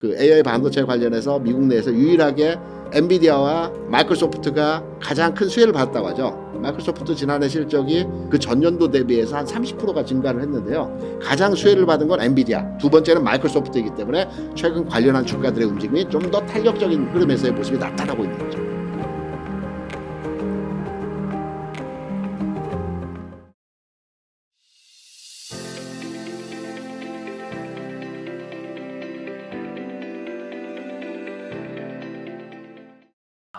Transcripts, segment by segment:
그 AI 반도체 관련해서 미국 내에서 유일하게 엔비디아와 마이크로소프트가 가장 큰 수혜를 받았다고 하죠. 마이크로소프트 지난해 실적이 그 전년도 대비해서 한 30%가 증가를 했는데요. 가장 수혜를 받은 건 엔비디아, 두 번째는 마이크로소프트이기 때문에 최근 관련한 주가들의 움직임이 좀 더 탄력적인 흐름에서의 모습이 나타나고 있는 거죠.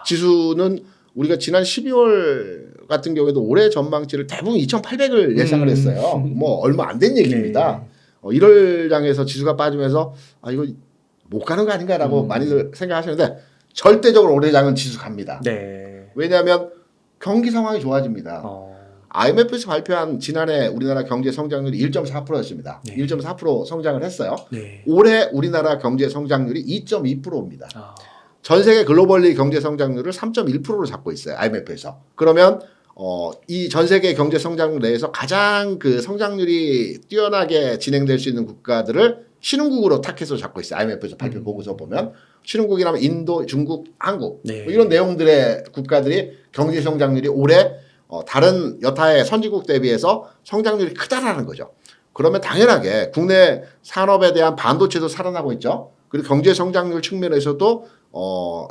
지수는 우리가 지난 12월 같은 경우에도 올해 전망치를 대부분 2,800을 예상을 했어요. 뭐 얼마 안 된 얘기입니다. 1월 장에서 지수가 빠지면서 이거 못 가는 거 아닌가라고 많이들 생각하시는데 절대적으로 올해 장은 지수 갑니다. 네. 왜냐하면 경기 상황이 좋아집니다. IMF에서 발표한 지난해 우리나라 경제 성장률이 1.4%였습니다. 네. 1.4% 성장을 했어요. 네. 올해 우리나라 경제 성장률이 2.2%입니다. 전 세계 글로벌리 경제 성장률을 3.1%로 잡고 있어요. IMF에서. 그러면 이 전 세계 경제 성장률 내에서 가장 그 성장률이 뛰어나게 진행될 수 있는 국가들을 신흥국으로 탁해서 잡고 있어요. IMF에서 발표 보고서 보면 신흥국이라면 인도, 중국, 한국 네. 뭐 이런 내용들의 국가들이 경제 성장률이 올해 다른 여타의 선진국 대비해서 성장률이 크다라는 거죠. 그러면 당연하게 국내 산업에 대한 반도체도 살아나고 있죠. 그리고 경제 성장률 측면에서도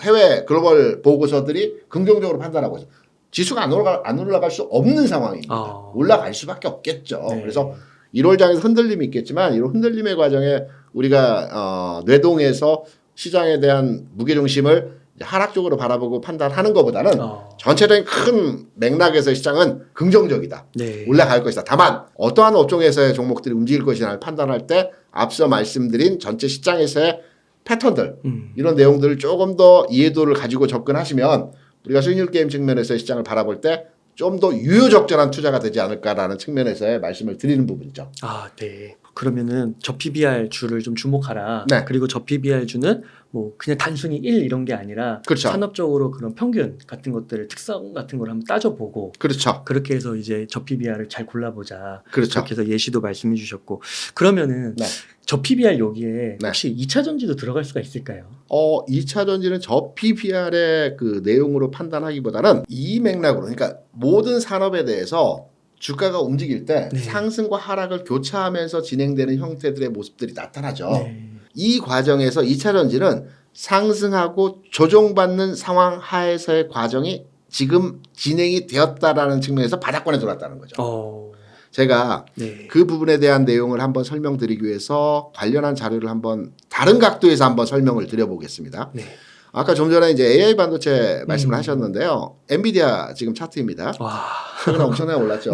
해외 글로벌 보고서들이 긍정적으로 판단하고 있어요. 지수가 안 올라갈 수 없는 상황입니다. 올라갈 수밖에 없겠죠. 네. 그래서 1월장에서 흔들림이 있겠지만 이런 흔들림의 과정에 우리가 뇌동에서 시장에 대한 무게중심을 하락적으로 바라보고 판단하는 것보다는 전체적인 큰 맥락에서 시장은 긍정적이다. 네. 올라갈 것이다. 다만 어떠한 업종에서의 종목들이 움직일 것이냐를 판단할 때 앞서 말씀드린 전체 시장에서의 패턴들 이런 내용들을 조금 더 이해도를 가지고 접근하시면 우리가 수익률 게임 측면에서의 시장을 바라볼 때 좀 더 유효적절한 투자가 되지 않을까라는 측면에서의 말씀을 드리는 부분이죠. 네. 그러면은 저 PBR 주를 좀 주목하라. 네. 그리고 저 PBR 주는 뭐 그냥 단순히 1 이런 게 아니라 그렇죠. 산업적으로 그런 평균 같은 것들을 특성 같은 걸 한번 따져보고 그렇죠. 그렇게 해서 이제 저 PBR을 잘 골라보자. 그렇죠. 그렇게 해서 예시도 말씀해 주셨고 그러면은 네. 저 PBR 여기에 네. 혹시 2차 전지도 들어갈 수가 있을까요? 2차 전지는 저 PBR의 그 내용으로 판단하기보다는 이 맥락으로 그러니까 모든 산업에 대해서 주가가 움직일 때 네. 상승과 하락을 교차하면서 진행되는 형태들의 모습들이 나타나죠. 네. 이 과정에서 2차 전지는 상승하고 조정받는 상황 하에서의 과정이 지금 진행이 되었다라는 측면에서 바닥권에 들어왔다는 거죠. 제가 네. 그 부분에 대한 내용을 한번 설명드리기 위해서 관련한 자료를 한번 다른 각도에서 한번 설명을 드려보겠습니다. 네. 아까 좀 전에 이제 AI 반도체 말씀을 하셨는데요. 엔비디아 지금 차트입니다. 와. 최근에 엄청나게 올랐죠.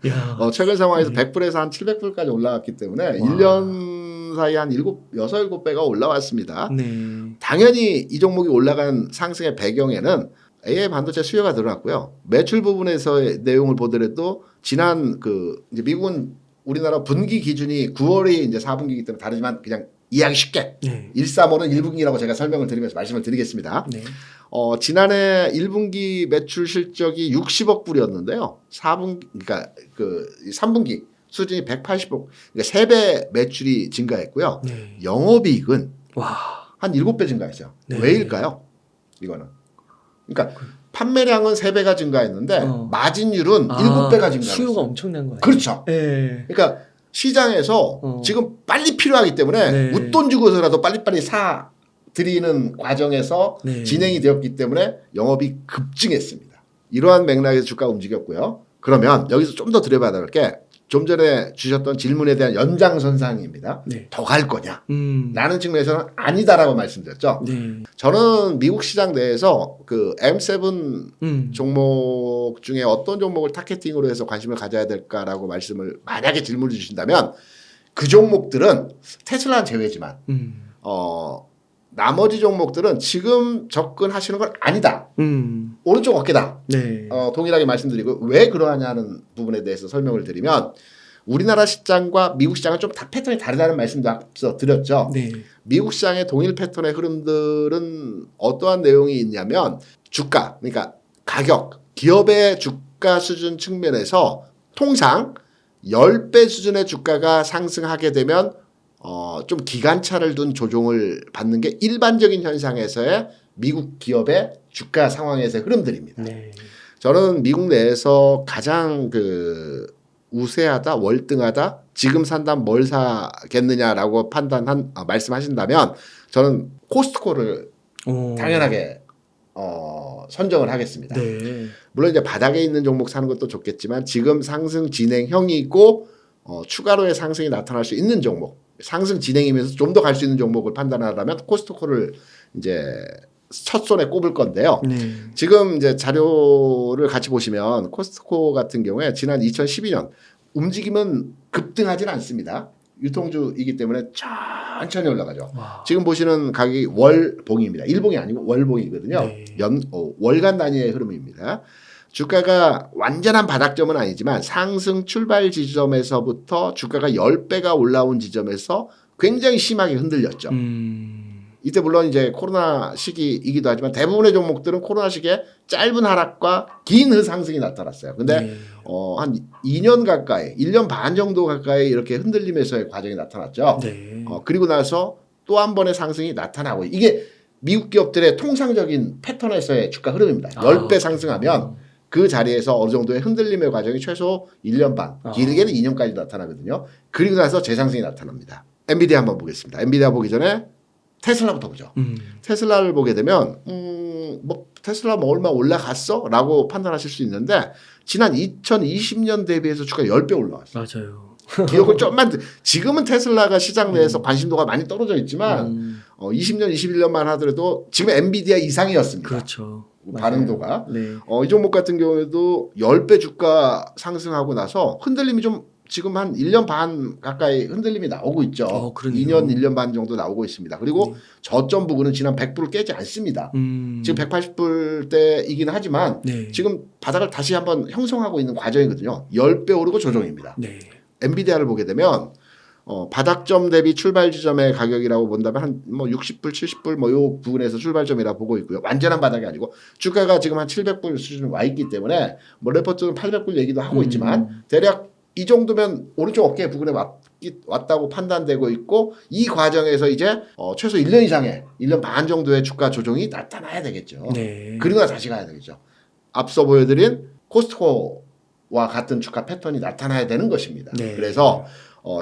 야. 최근 상황에서 100불에서 한 700불까지 올라왔기 때문에 1년 사이에 한 6, 7배가 올라왔습니다. 네. 당연히 이 종목이 올라간 상승의 배경에는 AI 반도체 수요가 늘어났고요. 매출 부분에서의 내용을 보더라도 지난 이제 미국은 우리나라 분기 기준이 9월이 이제 4분기이기 때문에 다르지만 그냥 이해하기 쉽게 네. 135는 1분기라고 제가 설명을 드리면서 말씀을 드리겠습니다. 네. 지난해 1분기 매출 실적이 60억 불이었는데요. 4분기 그러니까 3분기 수준이 180억. 그러니까 3배 매출이 증가했고요. 네. 영업이익은 와. 한 7배 증가했어요. 네. 왜일까요? 이거는. 그러니까 판매량은 3배가 증가했는데 마진율은 7배가 증가했어요. 수요가 엄청난 거예요. 그렇죠. 네. 그러니까 시장에서 지금 빨리 필요하기 때문에 네. 웃돈 주고서라도 빨리빨리 사 드리는 과정에서 네. 진행이 되었기 때문에 영업이 급증했습니다. 이러한 맥락에서 주가가 움직였고요. 그러면 여기서 좀 더 들여봐야 될 게 좀 전에 주셨던 질문에 대한 연장선상입니다. 네. 더 갈 거냐? 라는 측면에서는 아니다라고 말씀드렸죠. 네. 저는 미국 시장 내에서 그 M7 종목 중에 어떤 종목을 타겟팅으로 해서 관심을 가져야 될까라고 말씀을 만약에 질문을 주신다면 그 종목들은 테슬라는 제외지만 나머지 종목들은 지금 접근하시는 건 아니다. 오른쪽 어깨다. 네. 동일하게 말씀드리고 왜 그러하냐는 부분에 대해서 설명을 드리면 우리나라 시장과 미국 시장은 좀 다 패턴이 다르다는 말씀도 앞서 드렸죠. 네. 미국 시장의 동일 패턴의 흐름들은 어떠한 내용이 있냐면 주가, 그러니까 가격, 기업의 주가 수준 측면에서 통상 10배 수준의 주가가 상승하게 되면 좀 기간차를 둔 조정을 받는 게 일반적인 현상에서의 미국 기업의 주가 상황에서의 흐름들입니다. 네. 저는 미국 내에서 가장 우세하다, 월등하다, 지금 산다면 뭘 사겠느냐라고 말씀하신다면 저는 코스트코를 오. 당연하게 선정을 하겠습니다. 네. 물론 이제 바닥에 있는 종목 사는 것도 좋겠지만 지금 상승 진행형이고 추가로의 상승이 나타날 수 있는 종목, 상승 진행이면서 좀 더 갈 수 있는 종목을 판단하려면 코스트코를 이제 첫 손에 꼽을 건데요. 네. 지금 이제 자료를 같이 보시면 코스트코 같은 경우에 지난 2012년 움직임은 급등하지는 않습니다. 유통주이기 때문에 천천히 올라가죠. 와. 지금 보시는 가격이 월봉입니다. 일봉이 아니고 월봉이거든요. 네. 월간 단위의 흐름입니다. 주가가 완전한 바닥점은 아니지만 상승 출발 지점에서부터 주가가 10배가 올라온 지점에서 굉장히 심하게 흔들렸죠. 이때 물론 이제 코로나 시기이기도 하지만 대부분의 종목들은 코로나 시기에 짧은 하락과 긴 상승이 나타났어요. 근데 네. 한 2년 가까이, 1년 반 정도 가까이 이렇게 흔들리면서의 과정이 나타났죠. 네. 그리고 나서 또 한 번의 상승이 나타나고 이게 미국 기업들의 통상적인 패턴에서의 주가 흐름입니다. 10배 상승하면 그 자리에서 어느 정도의 흔들림의 과정이 최소 1년 반, 길게는 2년까지 나타나거든요. 그리고 나서 재상승이 나타납니다. 엔비디아 한번 보겠습니다. 엔비디아 보기 전에 테슬라부터 보죠. 테슬라를 보게 되면 뭐 테슬라 뭐 얼마 올라갔어? 라고 판단하실 수 있는데 지난 2020년 대비해서 주가 10배 올라왔어요. 맞아요. 기억을 좀만 지금은 테슬라가 시장 내에서 관심도가 많이 떨어져 있지만 20년, 21년만 하더라도 지금 엔비디아 이상이었습니다. 그렇죠. 반응도가. 네. 이 종목 같은 경우에도 10배 주가 상승하고 나서 흔들림이 좀 지금 한 1년 반 가까이 흔들림이 나오고 있죠. 그러네요. 2년, 1년 반 정도 나오고 있습니다. 그리고 저점 부근은 지난 100불을 깨지 않습니다. 지금 180불대이긴 하지만 네. 지금 바닥을 다시 한번 형성하고 있는 과정이거든요. 10배 오르고 조정입니다. 네. 엔비디아를 보게 되면 바닥점 대비 출발 지점의 가격이라고 본다면 한 뭐 60불, 70불 뭐 요 부분에서 출발점이라 보고 있고요. 완전한 바닥이 아니고 주가가 지금 한 700불 수준에 와 있기 때문에 뭐 레포트는 800불 얘기도 하고 있지만 대략 이 정도면 오른쪽 어깨 부근에 왔다고 판단되고 있고 이 과정에서 이제 최소 1년 이상의 1년 반 정도의 주가 조정이 나타나야 되겠죠. 네. 그리고 나서 다시 가야 되겠죠. 앞서 보여드린 코스트코와 같은 주가 패턴이 나타나야 되는 것입니다. 네. 그래서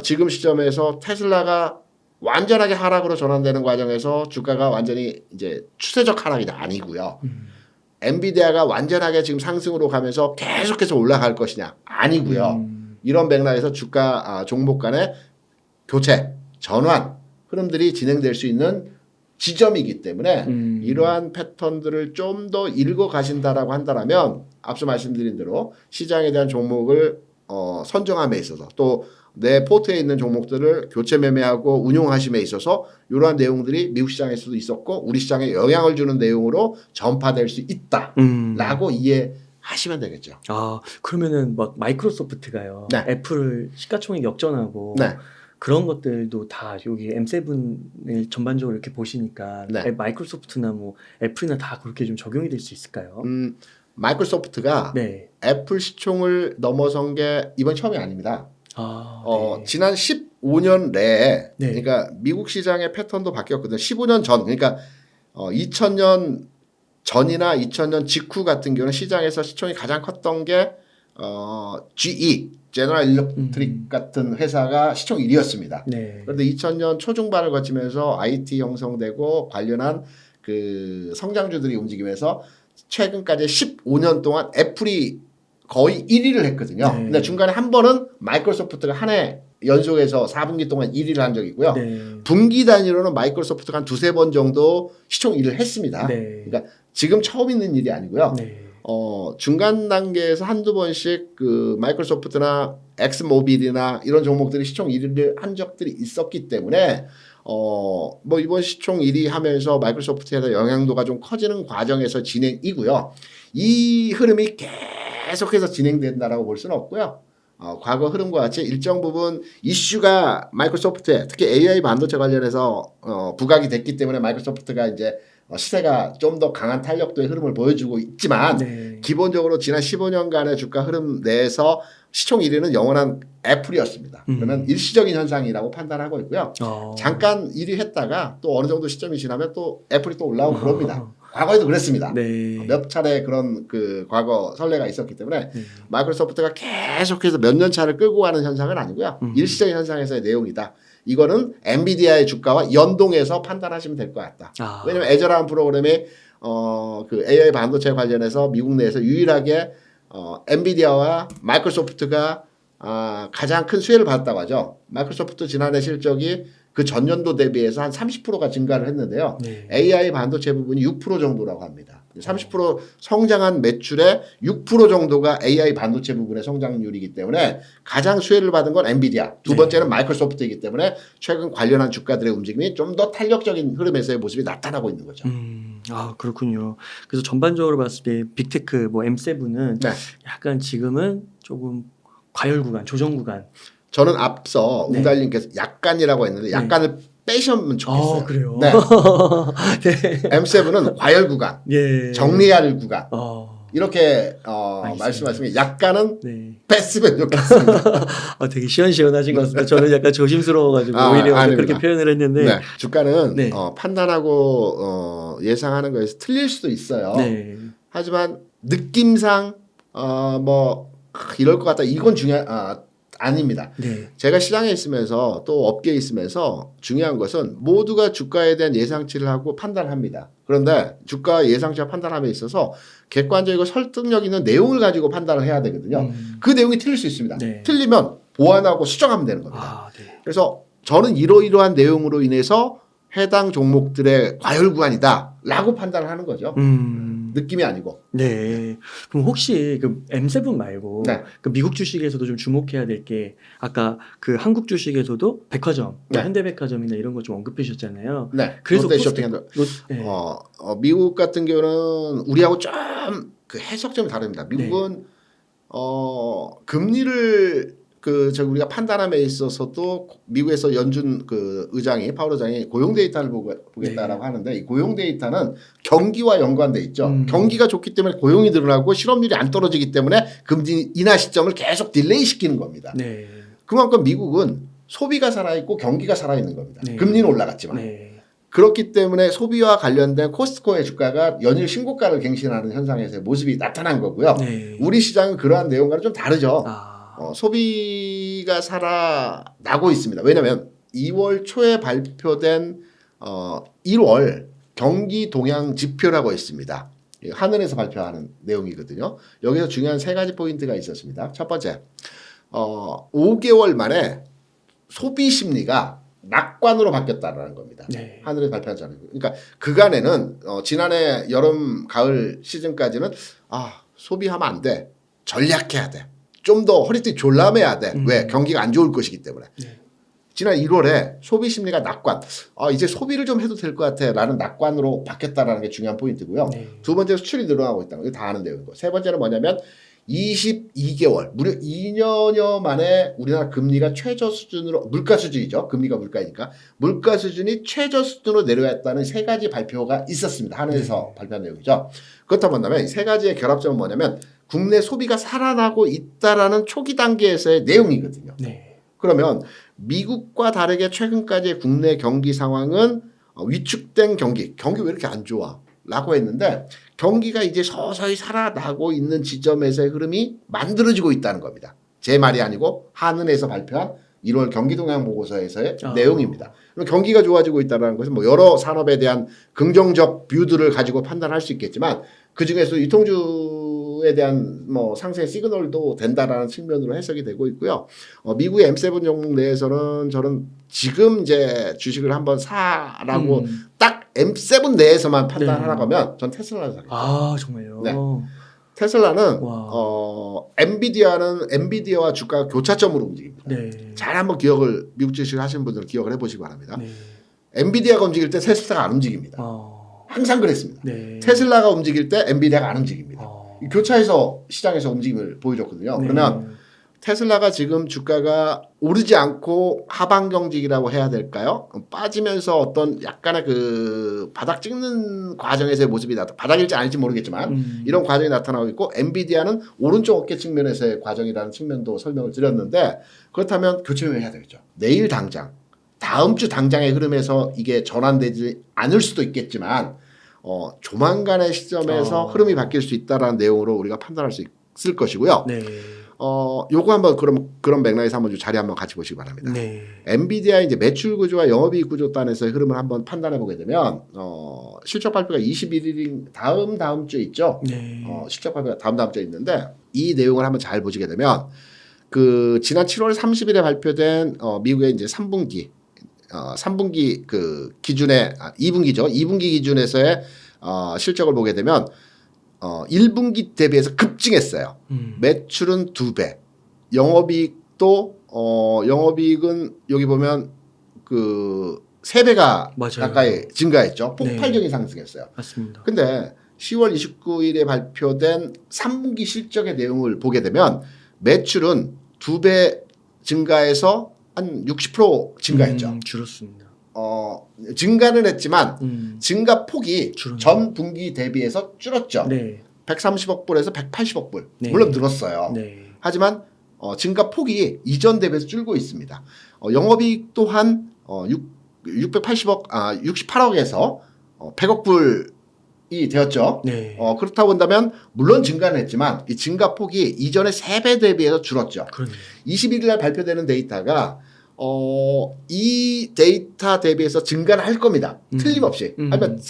지금 시점에서 테슬라가 완전하게 하락으로 전환되는 과정에서 주가가 완전히 이제 추세적 하락이 아니고요. 엔비디아가 완전하게 지금 상승으로 가면서 계속해서 올라갈 것이냐 아니고요. 이런 맥락에서 주가 종목 간의 교체, 전환 흐름들이 진행될 수 있는 지점이기 때문에 이러한 패턴들을 좀 더 읽어 가신다라고 한다면 앞서 말씀드린 대로 시장에 대한 종목을 선정함에 있어서 또 내 포트에 있는 종목들을 교체 매매하고 운용하심에 있어서 이러한 내용들이 미국 시장에서도 있었고 우리 시장에 영향을 주는 내용으로 전파될 수 있다라고 이해하시면 되겠죠. 그러면은 막 마이크로소프트가요. 네. 애플을 시가총액 역전하고 네. 그런 것들도 다 여기 M7을 전반적으로 이렇게 보시니까 네. 마이크로소프트나 뭐 애플이나 다 그렇게 좀 적용이 될 수 있을까요? 마이크로소프트가 네. 애플 시총을 넘어선 게 이번 처음이 아닙니다. 네. 지난 15년 내에 네. 그러니까 미국 시장의 패턴도 바뀌었거든요. 15년 전 그러니까 2000년 전이나 2000년 직후 같은 경우는 시장에서 시총이 가장 컸던 게 GE, 제너럴 일렉트릭 같은 회사가 시총 1위였습니다. 네. 그런데 2000년 초중반을 거치면서 IT 형성되고 관련한 그 성장주들이 움직이면서 최근까지 15년 동안 애플이 거의 1위를 했거든요. 네. 근데 중간에 한 번은 마이크로소프트가 한 해 연속해서 4분기 동안 1위를 한 적이 있고요. 네. 분기 단위로는 마이크로소프트가 한 두세 번 정도 시총 1위를 했습니다. 네. 그러니까 지금 처음 있는 일이 아니고요. 네. 중간 단계에서 한두 번씩 그 마이크로소프트나 엑스모빌이나 이런 종목들이 시총 1위를 한 적들이 있었기 때문에 뭐 이번 시총 1위 하면서 마이크로소프트에 대한 영향도가 좀 커지는 과정에서 진행이고요. 이 흐름이 계속해서 진행된다라고 볼 수는 없고요. 과거 흐름과 같이 일정 부분 이슈가 마이크로소프트에 특히 AI 반도체 관련해서 부각이 됐기 때문에 마이크로소프트가 이제 시세가 좀 더 강한 탄력도의 흐름을 보여주고 있지만 네. 기본적으로 지난 15년간의 주가 흐름 내에서 시총 1위는 영원한 애플이었습니다. 그러면 일시적인 현상이라고 판단하고 있고요. 잠깐 1위 했다가 또 어느 정도 시점이 지나면 또 애플이 또 올라오고 그럽니다. 과거에도 그랬습니다. 네. 몇 차례 그런 그 과거 선례가 있었기 때문에 마이크로소프트가 계속해서 몇 년 차를 끌고 가는 현상은 아니고요. 일시적인 현상에서의 내용이다. 이거는 엔비디아의 주가와 연동해서 판단하시면 될 것 같다. 왜냐하면 애저라는 프로그램이 그 AI 반도체 관련해서 미국 내에서 유일하게 엔비디아와 마이크로소프트가 가장 큰 수혜를 받았다고 하죠. 마이크로소프트 지난해 실적이 그 전년도 대비해서 한 30%가 증가를 했는데요. 네. AI 반도체 부분이 6% 정도라고 합니다. 30% 성장한 매출의 6% 정도가 AI 반도체 부분의 성장률이기 때문에 가장 수혜를 받은 건 엔비디아. 두 번째는 마이크로소프트이기 때문에 최근 관련한 주가들의 움직임이 좀 더 탄력적인 흐름에서의 모습이 나타나고 있는 거죠. 그렇군요. 그래서 전반적으로 봤을 때 빅테크 뭐 M7은 네. 약간 지금은 조금 과열 구간, 조정 구간. 저는 앞서 네. 웅달님께서 약간이라고 했는데 약간을 빼셨으면 좋겠어요. 그래요? 네. 네. M7은 과열 구간, 예. 정리할 구간 이렇게 알겠습니다. 말씀하시면 약간은 네. 뺐으면 좋겠습니다. 되게 시원시원하신 것 같습니다. 저는 약간 조심스러워가지고 오히려 아닙니다. 그렇게 표현을 했는데. 네. 주가는 네. 판단하고 예상하는 거에서 틀릴 수도 있어요. 네. 하지만 느낌상 이럴 것 같다. 이건 아닙니다. 네. 제가 시장에 있으면서 또 업계에 있으면서 중요한 것은 모두가 주가에 대한 예상치를 하고 판단합니다. 그런데 주가 예상치와 판단함에 있어서 객관적이고 설득력 있는 내용을 가지고 판단을 해야 되거든요. 그 내용이 틀릴 수 있습니다. 네. 틀리면 보완하고 수정하면 되는 겁니다. 네. 그래서 저는 이러이러한 내용으로 인해서 해당 종목들의 과열 구간이다 라고 판단을 하는 거죠. 느낌이 아니고. 네. 그럼 혹시 그 M7 말고 네. 그 미국 주식에서도 좀 주목해야 될 게 아까 그 한국 주식에서도 백화점, 네. 현대백화점이나 이런 거 좀 언급해 주셨잖아요. 네. 그래서 롯데 쇼핑센터. 네. 미국 같은 경우는 우리하고 좀 그 해석점이 다릅니다. 미국은 금리를 우리가 판단함에 있어서도 미국에서 연준 그 의장이 파월 의장이 고용 데이터를 보겠다라고 하는데 이 고용 데이터는 경기와 연관돼 있죠. 경기가 좋기 때문에 고용이 늘어나고 실업률이 안 떨어지기 때문에 금리 인하 시점을 계속 딜레이 시키는 겁니다. 네. 그만큼 미국은 소비가 살아있고 경기가 살아있는 겁니다. 네. 금리는 올라갔지만. 네. 그렇기 때문에 소비와 관련된 코스트코의 주가가 연일 신고가를 갱신하는 현상에서의 모습이 나타난 거고요. 네. 우리 시장은 그러한 내용과는 좀 다르죠. 소비가 살아나고 있습니다. 왜냐하면 2월 초에 발표된 1월 경기 동향 지표라고 있습니다. 하늘에서 발표하는 내용이거든요. 여기서 중요한 세 가지 포인트가 있었습니다. 첫 번째, 5개월 만에 소비 심리가 낙관으로 바뀌었다는 겁니다. 네. 하늘에서 발표하잖아요. 그러니까 그간에는 지난해 여름 가을 시즌까지는 소비하면 안 돼. 전략해야 돼. 좀 더 허리띠 졸라매야 돼. 왜? 경기가 안 좋을 것이기 때문에. 네. 지난 1월에 소비 심리가 낙관. 이제 소비를 좀 해도 될 것 같아. 라는 낙관으로 바뀌었다는 게 중요한 포인트고요. 네. 두 번째로 수출이 늘어나고 있다는 거. 이거 다 아는 내용이고. 세 번째는 뭐냐면 22개월, 무려 2년여 만에 우리나라 금리가 최저 수준으로, 물가 수준이죠. 금리가 물가니까. 물가 수준이 최저 수준으로 내려왔다는 세 가지 발표가 있었습니다. 하늘에서 발표한 내용이죠. 그렇다면 이 세 가지의 결합점은 뭐냐면 국내 소비가 살아나고 있다라는 초기 단계에서의 내용이거든요. 네. 그러면 미국과 다르게 최근까지의 국내 경기 상황은 위축된 경기 왜 이렇게 안 좋아? 라고 했는데 경기가 이제 서서히 살아나고 있는 지점에서의 흐름이 만들어지고 있다는 겁니다. 제 말이 아니고 한은에서 발표한 1월 경기 동향 보고서에서의 내용입니다. 그럼 경기가 좋아지고 있다는 것은 여러 산업에 대한 긍정적 뷰들을 가지고 판단할 수 있겠지만 그중에서 유통주에 대한 상승의 시그널도 된다라는 측면으로 해석이 되고 있고요. 미국의 M7 종목 내에서는 저는 지금 이제 주식을 한번 사라고 딱 M7 내에서만 판단하라고 하면 전 테슬라를 사겠습니다. 정말요? 네. 테슬라는 엔비디아와 주가가 교차점으로 움직입니다. 네. 잘 한번 미국 주식 하시는 분들은 기억을 해보시기 바랍니다. 네. 엔비디아가 움직일 때 테슬라가 안 움직입니다. 항상 그랬습니다. 네. 테슬라가 움직일 때 엔비디아가 안 움직입니다. 교차해서 시장에서 움직임을 보여줬거든요. 네. 그러면 테슬라가 지금 주가가 오르지 않고 하방 경직이라고 해야 될까요? 빠지면서 어떤 약간의 그 바닥 찍는 과정에서의 모습이 바닥일지 아닐지 모르겠지만 이런 과정이 나타나고 있고 엔비디아는 오른쪽 어깨 측면에서의 과정이라는 측면도 설명을 드렸는데 그렇다면 교체해야 되겠죠. 내일 당장 다음 주 당장의 흐름에서 이게 전환되지 않을 수도 있겠지만 조만간의 시점에서 흐름이 바뀔 수 있다라는 내용으로 우리가 판단할 수 있을 것이고요. 네. 요거 한번 그런 맥락에서 한번 자리 한번 같이 보시기 바랍니다. 네. 엔비디아 이제 매출 구조와 영업이익 구조 단에서의 흐름을 한번 판단해 보게 되면 실적 발표가 21일인 다음 주에 있죠. 네. 실적 발표가 다음 주에 있는데 이 내용을 한번 잘 보시게 되면 그 지난 7월 30일에 발표된 미국의 이제 3분기 그 기준의 2분기죠. 2분기 기준에서의 실적을 보게 되면 1분기 대비해서 급증했어요. 매출은 2배. 영업이익도 영업이익은 여기 보면 그 3배가 맞아요. 가까이 증가했죠. 네. 폭발적인 상승했어요. 맞습니다. 근데 10월 29일에 발표된 3분기 실적의 내용을 보게 되면 매출은 2배 증가해서 한 60% 증가했죠. 줄었습니다. 증가는 했지만 증가 폭이 줄었네요. 전 분기 대비해서 줄었죠. 네. 130억 불에서 180억 불. 네. 물론 늘었어요. 네. 하지만 증가 폭이 이전 대비해서 줄고 있습니다. 영업이익 또한 68억에서 100억 불이 되었죠. 네. 그렇다고 본다면 물론 증가는 했지만 이 증가 폭이 이전의 3배 대비해서 줄었죠. 그러네요. 21일 날 발표되는 데이터가 이 데이터 대비해서 증가를 할 겁니다. 틀림없이. 하지만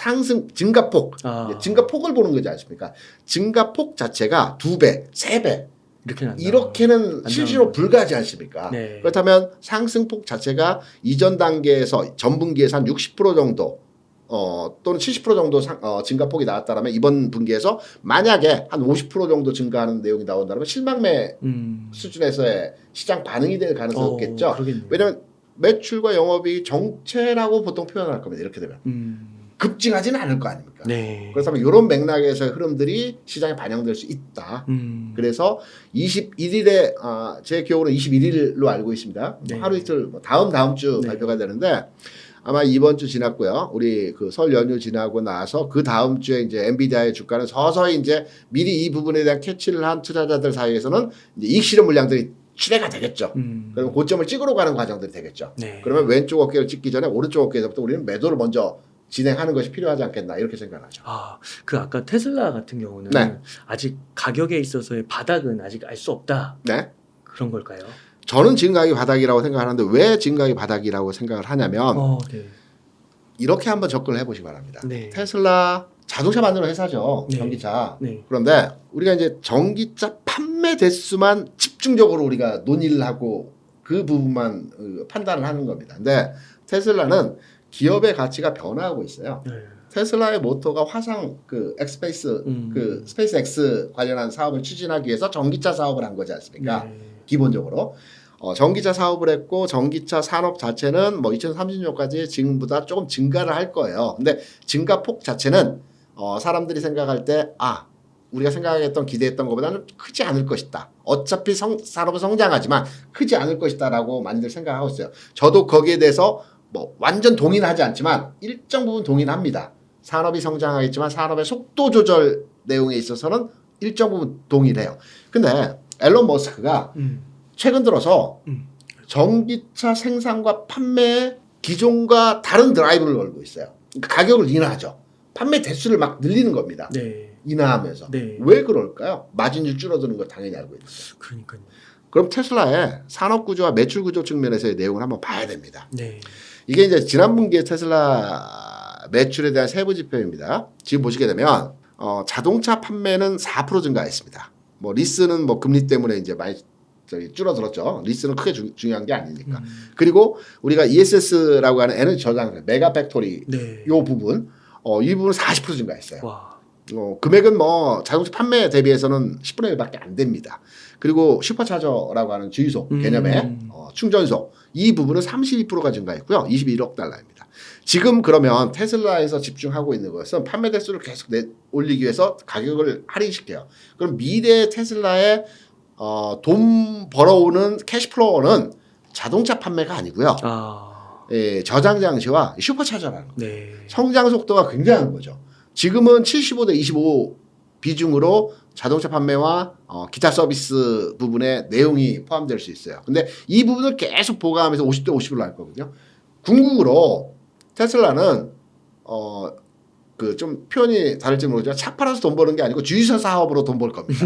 증가폭, 증가폭을 보는 거지 않습니까? 증가폭 자체가 2배, 3배 이렇게는 실제로 불가하지 않습니까? 네. 그렇다면 상승폭 자체가 이전 단계에서 전분기에서 한 60% 정도 또는 70% 정도 증가폭이 나왔다면 이번 분기에서 만약에 한 50% 정도 증가하는 내용이 나온다면 실망매 수준에서의 시장 반응이 될 가능성이 없겠죠. 그러겠네요. 왜냐하면 매출과 영업이 정체라고 보통 표현할 겁니다. 이렇게 되면 급증하지는 않을 거 아닙니까? 네. 그렇다면 이런 맥락에서의 흐름들이 시장에 반영될 수 있다. 그래서 21일에 제 기억으로 21일로 알고 있습니다. 네. 하루 이틀 다음 주 네. 발표가 되는데 아마 이번 주 지났고요. 우리 그 설 연휴 지나고 나서 그 다음 주에 이제 엔비디아의 주가는 서서히 이제 미리 이 부분에 대한 캐치를 한 투자자들 사이에서는 이제 이익 실현 물량들이 출회가 되겠죠. 그러면 고점을 찍으러 가는 과정들이 되겠죠. 네. 그러면 왼쪽 어깨를 찍기 전에 오른쪽 어깨에서부터 우리는 매도를 먼저 진행하는 것이 필요하지 않겠나 이렇게 생각하죠. 그 아까 테슬라 같은 경우는 네. 아직 가격에 있어서의 바닥은 아직 알 수 없다. 네. 그런 걸까요? 저는 지금 가격이 바닥이라고 생각하는데 왜 지금 가격이 바닥이라고 생각을 하냐면 네. 이렇게 한번 접근을 해보시기 바랍니다. 네. 테슬라 자동차 만드는 회사죠. 네. 전기차. 네. 그런데 우리가 이제 전기차 판매 대수만 집중적으로 우리가 논의를 하고 그 부분만 판단을 하는 겁니다. 근데 테슬라는 기업의 가치가 변화하고 있어요. 네. 테슬라의 모토가 화상 그 엑스페이스 그 스페이스 X 관련한 사업을 추진하기 위해서 전기차 사업을 한 거지 않습니까? 네. 기본적으로 전기차 사업을 했고 전기차 산업 자체는 뭐 2030년까지 지금보다 조금 증가를 할 거예요. 근데 증가폭 자체는 사람들이 생각할 때 우리가 생각했던 기대했던 것보다는 크지 않을 것이다. 어차피 산업은 성장하지만 크지 않을 것이다라고 많이들 생각하고 있어요. 저도 거기에 대해서 뭐 완전 동의는 하지 않지만 일정 부분 동의는 합니다. 산업이 성장하겠지만 산업의 속도 조절 내용에 있어서는 일정 부분 동의를 해요. 근데 앨런 머스크가 최근 들어서 전기차 생산과 판매에 기존과 다른 드라이브를 걸고 있어요. 그러니까 가격을 인하하죠. 판매 대수를 막 늘리는 겁니다. 네. 인하하면서. 네. 왜 그럴까요? 마진율 줄어드는 거 당연히 알고 있는데. 그러니까요. 그럼 테슬라의 산업 구조와 매출 구조 측면에서의 내용을 한번 봐야 됩니다. 네. 이게 이제 지난 분기에 테슬라 매출에 대한 세부 지표입니다. 지금 보시게 되면 자동차 판매는 4% 증가했습니다. 뭐 리스는 뭐 금리 때문에 이제 많이 줄어들었죠. 리스는 크게 중요한 게 아니니까. 그리고 우리가 ESS라고 하는 에너지 저장 메가 팩토리 네. 요 부분 이 부분은 40% 증가했어요. 와. 금액은 뭐 자동차 판매 대비해서는 10분의 1밖에 안 됩니다. 그리고 슈퍼차저라고 하는 주유소 개념의 충전소 이 부분은 32%가 증가했고요. 21억 달러입니다. 지금 그러면 테슬라에서 집중하고 있는 것은 판매 대수를 계속 올리기 위해서 가격을 할인시켜요. 그럼 미래 테슬라의 돈 벌어오는 캐시플로우는 자동차 판매가 아니고요. 예, 저장 장치와 슈퍼차저라는 거예요. 네. 성장 속도가 굉장한 거죠. 지금은 75대 25 비중으로 자동차 판매와 기타 서비스 부분에 내용이 포함될 수 있어요. 근데 이 부분을 계속 보강하면서 50대 50으로 할 거거든요. 궁극으로 테슬라는 그 좀 표현이 다를지 모르지만 차 팔아서 돈 버는 게 아니고 주유소 사업으로 돈 벌 겁니다.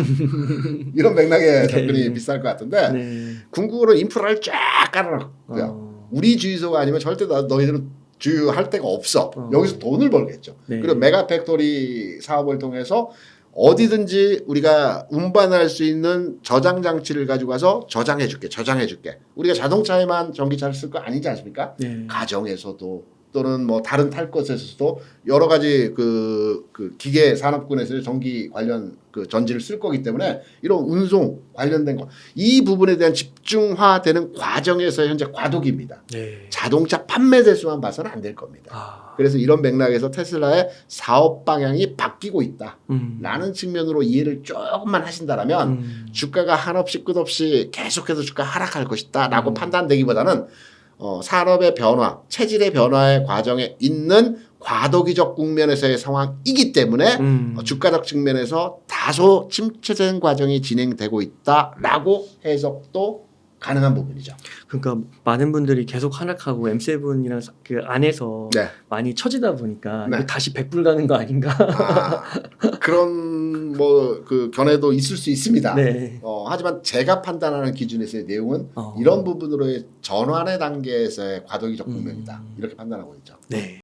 이런 맥락의 접근이 비쌀 것 같은데 네. 궁극으로 인프라를 쫙 깔아놨고요. 우리 주유소가 아니면 절대 너희들은 주유할 데가 없어. 여기서 돈을 벌겠죠. 네. 그리고 메가 팩토리 사업을 통해서 어디든지 우리가 운반할 수 있는 저장 장치를 가지고 가서 저장해줄게. 우리가 자동차에만 전기차를 쓸 거 아니지 않습니까? 네. 가정에서도 또는 뭐 다른 탈 것에서도 여러 가지 그 기계 산업군에서 전기 관련 그 전지를 쓸 거기 때문에 이런 운송 관련된 거 이 부분에 대한 집중화되는 과정에서 현재 과도기입니다. 네. 자동차 판매 대수만 봐서는 안 될 겁니다. 그래서 이런 맥락에서 테슬라의 사업 방향이 바뀌고 있다라는 측면으로 이해를 조금만 하신다라면 주가가 한없이 끝없이 계속해서 주가 하락할 것이다라고 판단되기보다는 산업의 변화, 체질의 변화의 과정에 있는 과도기적 국면에서의 상황이기 때문에 주가적 측면에서 다소 침체된 과정이 진행되고 있다라고 해석도 가능한 부분이죠. 그러니까 많은 분들이 계속 하락하고 M7이랑 그 안에서 네. 많이 처지다 보니까 네. 이거 다시 100불 가는 거 아닌가? 그런 뭐 그 견해도 있을 수 있습니다. 네. 하지만 제가 판단하는 기준에서의 내용은 이런 부분으로의 전환의 단계에서의 과도기적 국면이다. 이렇게 판단하고 있죠. 네.